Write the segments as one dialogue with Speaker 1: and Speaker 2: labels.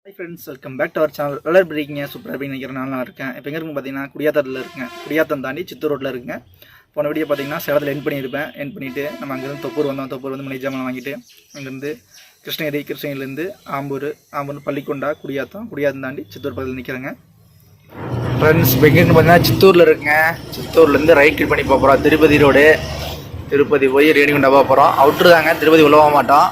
Speaker 1: Hi friends, welcome back to our channel. நல்லா இருக்கீங்க, சூப்பராக இருப்பீங்க நினைக்கிறேன். நல்லா இருக்கேன். இப்போ எங்கே இருக்கும் பார்த்தீங்கன்னா குடியாத்தத்தில் இருக்குங்க. குடியாத்தம் தாண்டி சித்தூர் ரோட்டில் இருக்குங்க. போன வீடியோ பார்த்தீங்கன்னா சேலத்தில் என் பண்ணிவிட்டு நம்ம அங்கேருந்து தொப்பூர் வந்தோம். தொப்பூர் வந்து மளிகை ஜாமான் வாங்கிட்டு அங்கேருந்து கிருஷ்ணகிரிலேருந்து ஆம்பூர் பள்ளிக்கொண்டா குடியாத்தம் தாண்டி சித்தூர் பக்கத்தில் நிற்கிறேங்க. ஃப்ரெண்ட்ஸ், இப்போ எங்கேருந்து பார்த்தீங்கன்னா சித்தூரில் இருக்குங்க. சித்தூர்லேருந்து ரைட் கிட் பண்ணி போகிறோம். திருப்பதி ரோடு, திருப்பதி போய் ரேணிகுண்டா போகிறோம். அவுட்ரு தாங்க, திருப்பதி உள்ள போக மாட்டோம்.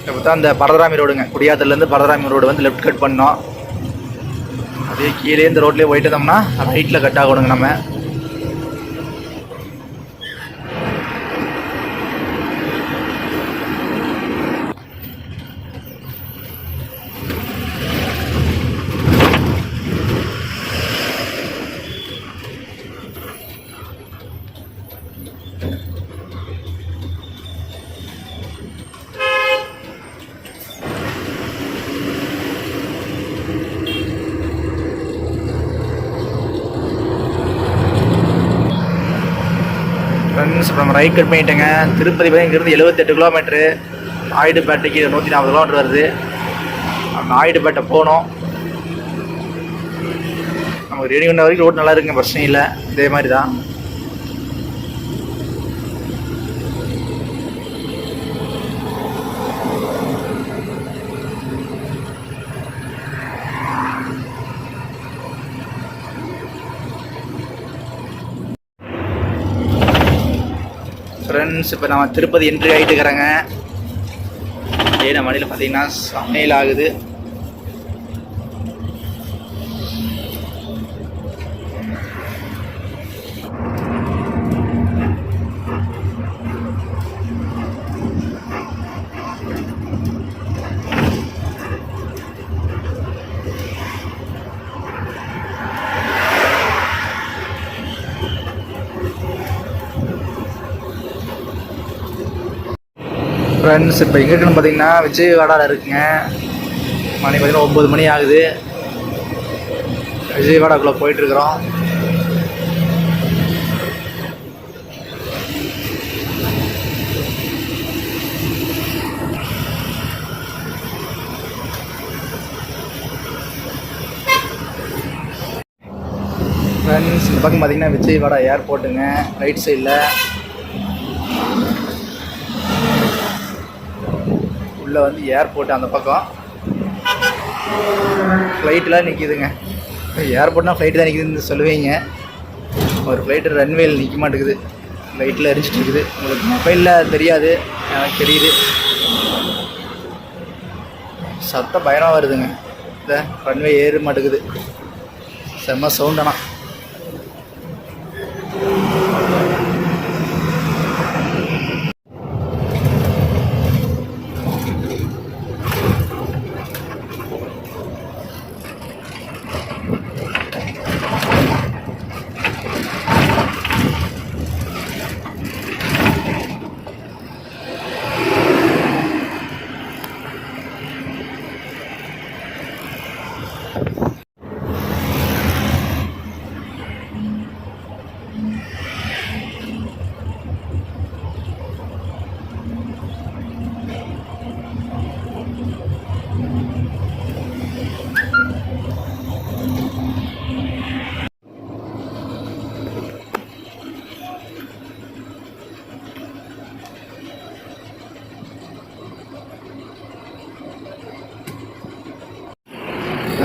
Speaker 1: இப்போ தான் அந்த பரதராமி ரோடுங்க. குடியாத்தலேருந்து பரதராமி ரோடு வந்து லெஃப்ட் கட் பண்ணோம். அதே கீழே இந்த ரோட்லேயே போயிட்டு இருந்தோம்னா ரைட்டில் கட் ஆகணுங்க. நம்ம ஃப்ரெண்ட்ஸ், இப்போ நம்ம ரைட் கட் பண்ணிட்டேங்க. திருப்பதி போய் இங்கேருந்து 78 கிலோமீட்ரு, ஆயுடுபேட்டைக்கு 140 கிலோமீட்டர் வருது. அந்த ஆயுடுபேட்டை போகணும். நமக்கு ரேணிகுண்டா வரைக்கும் ரோடு நல்லா இருக்குங்க, பிரச்சனை இல்லை. இதே மாதிரி தான். ஃப்ரெண்ட்ஸ், இப்போ நம்ம திருப்பதி என்ட்ரி ஆகிட்டு இருக்கிறேங்க. அதே நம்ம வண்டியில் பார்த்தீங்கன்னா சமையல் ஆகுது. ஃப்ரெண்ட்ஸ், இப்போ எங்கே இருக்குன்னு பார்த்தீங்கன்னா விஜயவாடாவில் இருக்குங்க. மணி பார்த்தீங்கன்னா 9 மணி ஆகுது. விஜயவாடாக்குள்ளே போயிட்டுருக்குறோம். ஃப்ரெண்ட்ஸ், இந்த பக்கம் பார்த்தீங்கன்னா விஜயவாடா ஏர்போர்ட்டுங்க. ரைட் சைடில் உள்ளே வந்து ஏர்போர்ட். அந்த பக்கம் ஃப்ளைட்டெலாம் நிற்கிதுங்க. ஏர்போர்ட்னால் ஃப்ளைட்டு தான் நிற்கிதுன்னு சொல்லுவீங்க. ஒரு ஃப்ளைட்டு ரன்வேயில் நிற்க மாட்டேங்குது, ஃப்ளைட்டில் எரிஞ்சிட்டு இருக்குது. உங்களுக்கு மொபைலில் தெரியாது, எனக்கு தெரியுது. சத்தம் பயமாக வருதுங்க. இந்த ரன்வே ஏற மாட்டேங்குது, செம்ம சவுண்டானா.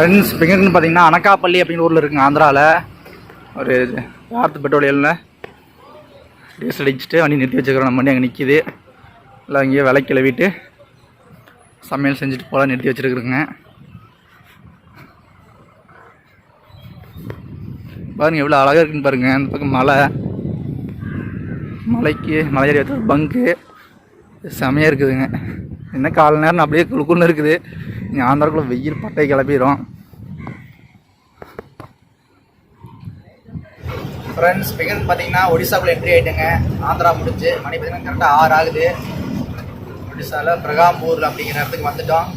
Speaker 1: ஃப்ரெண்ட்ஸ், இப்போ எங்கேன்னு பார்த்தீங்கன்னா அனக்காப்பள்ளி அப்படின்னு ஊரில் இருக்குங்க, ஆந்திராவில். ஒரு பாரத் பெட்ரோலியமில் டீசல் அடிச்சுட்டு வண்டி நிறுத்தி வச்சுக்கிறோம். நம்ம வண்டி அங்கே நிற்கிது. இல்லை அங்கேயே விலை கிளவிட்டு சமையல் செஞ்சுட்டு போல நிறுத்தி வச்சுருக்குறோங்க. பாருங்கள் எவ்வளோ அழகாக இருக்குன்னு பாருங்கள். அந்த பக்கம் மலையேறி ஒரு பங்கு செமையாக இருக்குதுங்க. என்ன கால நேரம் அப்படியே குழுக்குன்னு இருக்குது. இங்கே ஆந்திராக்குள்ளே வெயில் பட்டை கிளப்பிடும். ஃப்ரெண்ட்ஸ், பிகன் பார்த்தீங்கன்னா ஒடிசாக்குள்ளே என்ட்ரி ஆகிட்டுங்க. ஆந்திரா முடிஞ்சு மணி பார்த்தீங்கன்னா கரெக்டாக 6 ஆகுது. ஒடிசாவில் பிரகாம்பூர் அப்படிங்கிற இடத்துக்கு வந்துட்டோம்.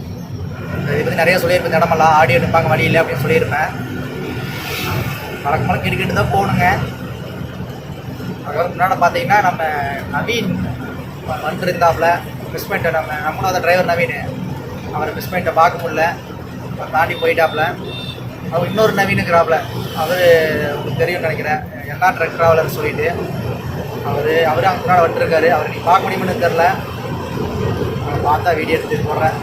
Speaker 1: இதை பற்றி நிறைய சொல்லியிருப்பேன். இடமெல்லாம் ஆடியோ எடுப்பாங்க வழி இல்லை அப்படின்னு சொல்லியிருப்பேன். வழக்கமாக கேட்டுக்கிட்டு தான் போகணுங்க. அதுக்கு முன்னாடி பார்த்தீங்கன்னா நம்ம நவீன் வந்துருந்தாப்புல மிஸ் பண்ணிட்டேன். நம்மளோட டிரைவர் நவீன் அவரை மிஸ் பண்ணிட்ட பார்க்க முடியல, தாண்டி போயிட்டாப்புல. அவர் இன்னொரு நவீனுங்கிறாப்புல, அவர் உங்களுக்கு தெரியும்னு நினைக்கிறேன், எல்லா ட்ரக் ட்ராவலர் சொல்லிட்டு அவரு அங்கே முன்னாடி வந்துருக்காரு. அவர் நீ பார்க்க முடியும்னு தெரில, பார்த்தா வீடியோ எடுத்து போடுறேன்.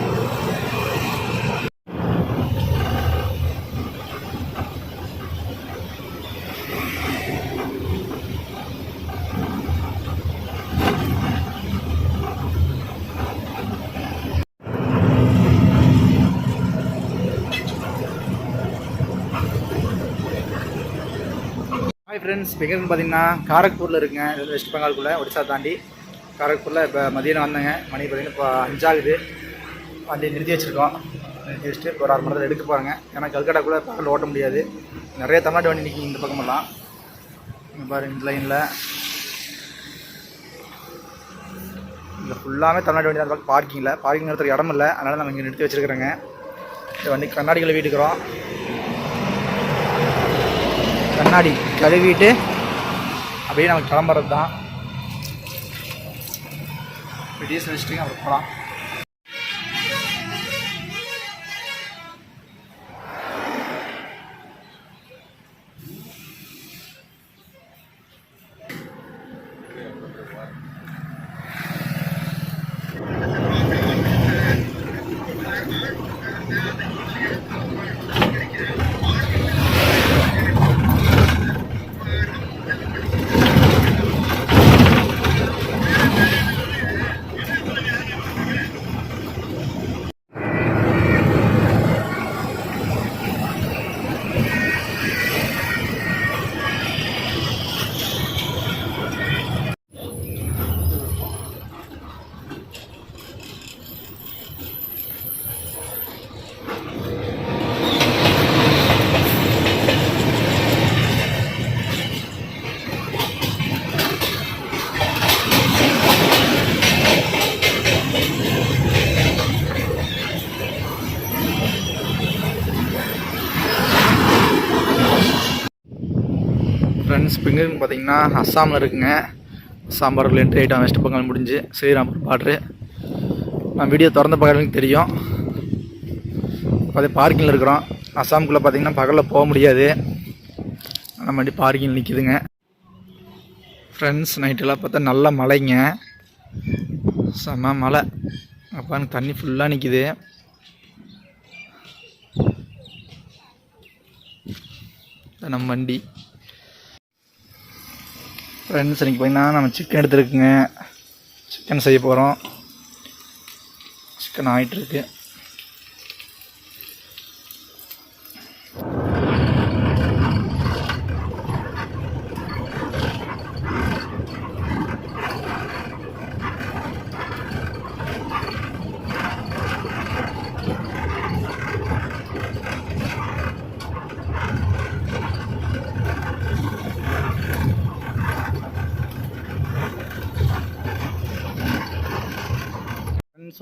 Speaker 1: ஹாய் ஃப்ரெண்ட்ஸ், இப்போ எங்கேன்னு பார்த்தீங்கன்னா காரக்பூரில் இருக்குங்க, வெஸ்ட் பெங்கால்குள்ளே, ஒடிசா தாண்டி காரக்பூரில். இப்போ மதியம் வந்தேங்க, மணி பார்த்தீங்கன்னா இப்போ 5 ஆகுது. வண்டி நிறுத்தி வச்சுருக்கோம். நிறுத்தி வச்சுட்டு இப்போ ஒரு 1/2 மணி நேரத்தில் எடுக்க போகிறாங்க. ஏன்னா கல்கட்டாக்குள்ளே பக்கத்தில் ஓட்ட முடியாது, நிறைய தமிழ்நாட்டு வண்டி நிற்கி இந்த பக்கமெல்லாம். இங்கே பாருங்க, இந்த லைனில் இதில் ஃபுல்லாமே தமிழ்நாட்டு வண்டி தான். பக்கம் பார்க்கிங் இடத்துக்கு இடம் இல்லை, அதனால் நம்ம இங்கே நிறுத்தி வச்சுருக்குறோங்க. இந்த வண்டி கண்ணாடிகளை வீட்டுக்கிறோம். கண்ணாடி கழுவிட்டு அப்படியே நமக்கு கிளம்புறது தான். டீசல் வச்சுட்டு அப்புறம் போகலாம். ஃப்ரெண்ட்ஸ், இப்போ எங்கே பார்த்தீங்கன்னா அஸ்ஸாமில் இருக்குங்க. அஸ்ஸாம் பார்டரில் என்ட்ரி ஆகிட்டோம். வெஸ்ட் பெங்கால் முடிஞ்சு ஸ்ரீராம்பூர் பார்ட்ரு. நான் வீடியோ திறந்த பார்க்குறதுக்கு தெரியும். அதே பார்க்கிங்கில் இருக்கிறோம். அஸ்ஸாமுக்குள்ளே பார்த்தீங்கன்னா பகலில் போக முடியாது, நம்ம வண்டி பார்க்கிங் நிற்கிதுங்க. ஃப்ரெண்ட்ஸ், நைட்டெல்லாம் பார்த்தா நல்ல மழைங்க, செம்ம மழை. அப்போ எனக்கு தண்ணி ஃபுல்லாக நிற்கிது. நம்ம வண்டி ஃப்ரெண்ட்ஸ், இன்றைக்கி பார்த்தீங்கன்னா நம்ம சிக்கன் எடுத்துருக்குங்க. சிக்கன் செய்ய போகிறோம். சிக்கன் ஆகிட்டுருக்கு.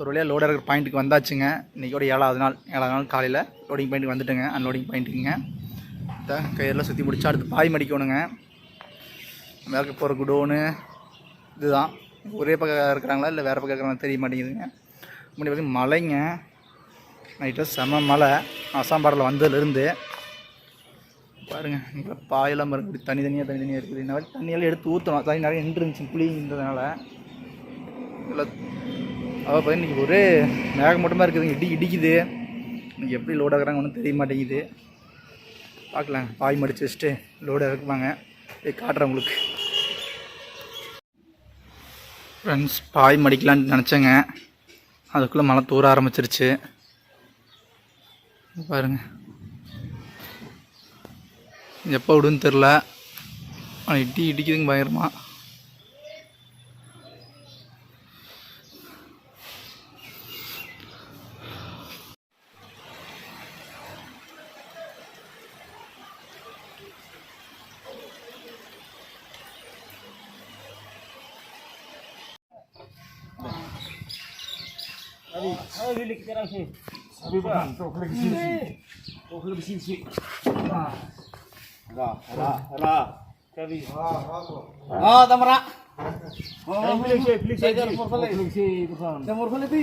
Speaker 1: ஒரு வழியாக லோடர் இருக்கிற பாயிண்ட்டுக்கு வந்தாச்சுங்க. இன்றைக்கோட 7வது நாள் காலையில் லோடிங் பாயிண்ட்டுக்கு வந்துட்டுங்க. அன்லோடிங் பாயிண்ட்டுக்குங்க. கயிறெல்லாம் சுற்றி முடிச்சா அடுத்து பாய் மடிக்கணுங்க. மேலே போகிற குடோனு இதுதான். ஒரே பக்கம் இருக்கிறாங்களா இல்லை வேறு பக்கம் இருக்கிறாங்களா தெரிய மாட்டேங்குதுங்க. முன்னாடி பார்த்திங்கன்னா மழைங்க, நைட்டில் செம மழை. அஸ்ஸாம் பார்டரில் வந்ததுலேருந்து பாருங்கள், இங்கே பாயெல்லாம் பாருங்கள், இப்படி தனித்தனியாக இருக்குது. இந்த மாதிரி தண்ணியெல்லாம் எடுத்து ஊற்றணும். தண்ணி நிறைய நின்றுருந்துச்சு புளின்றதுனால. இதில் அதாவது பார்த்தீங்கன்னா இன்றைக்கி ஒரே மேகமூட்டமாக இருக்குதுங்க, இடிக்குது. இன்றைக்கி எப்படி லோட் ஆகுறாங்க ஒன்றும் தெரிய மாட்டேங்குது. பார்க்கலாம், பாய் மடித்து வச்சுட்டு லோடு இறக்குவாங்க. காட்டுறேன் உங்களுக்கு. ஃப்ரெண்ட்ஸ், பாய் மடிக்கலான்னு நினச்சேங்க, அதுக்குள்ளே மழை தூர ஆரம்பிச்சிருச்சு. பாருங்கள், எப்போ விடுன்னு தெரில, ஆனால் இடிக்குதுங்க பயங்கரமாக.
Speaker 2: Lilik sekarang sih. Habis bang, tuh lagi sini. Tuh lagi sini. Lah. Kali. Ah, tamara. Oh, bilik sih. Saya murfale. Bilik sih, betul. Saya murfale bi.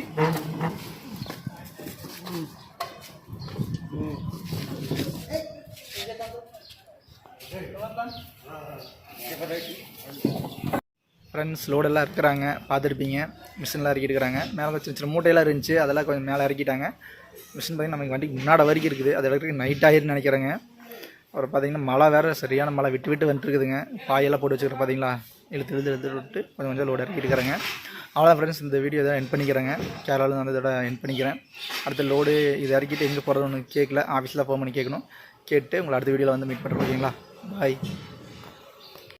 Speaker 1: Friends லோடெல்லாம் இருக்கிறாங்க, பார்த்துருப்பீங்க. மிஷின்லாம் இறக்கிட்டு இருக்கிறாங்க. மேலே சின்ன சின்ன மூட்டையெல்லாம் இருந்துச்சு, அதெல்லாம் கொஞ்சம் மேலே இறக்கிட்டாங்க. மிஷின் பார்த்திங்கன்னா நமக்கு வண்டிக்கு முன்னாடி வரைக்கும் இருக்குது. அது இடத்துக்கு நைட் ஆகிருன்னு நினைக்கிறேங்க. அப்புறம் பார்த்திங்கன்னா மழை வேறு சரியான மழை விட்டு விட்டு வந்துட்டுருக்குதுங்க. பாயெல்லாம் போட்டு வச்சுக்கிறேன் பார்த்தீங்களா, இழுத்து விட்டு கொஞ்சம் கொஞ்சம் லோடு இறக்கிட்டு இருக்கிறேங்க. அவ்வளோதான் ஃப்ரெண்ட்ஸ், இந்த வீடியோ தான் எண்ட் பண்ணிக்கிறேங்க. கேரளாவில் வந்து இதோட எண்ட் பண்ணிக்கிறேன். அடுத்த லோடு இது இறக்கிட்டு எங்கே போகிறதுன்னு கேட்கல, ஆஃபீஸில் ஃபோன் பண்ணி கேட்கணும். கேட்டு உங்களை அடுத்த வீடியோவில் வந்து மீட் பண்ணுறேன். ஓகேங்களா, பாய்.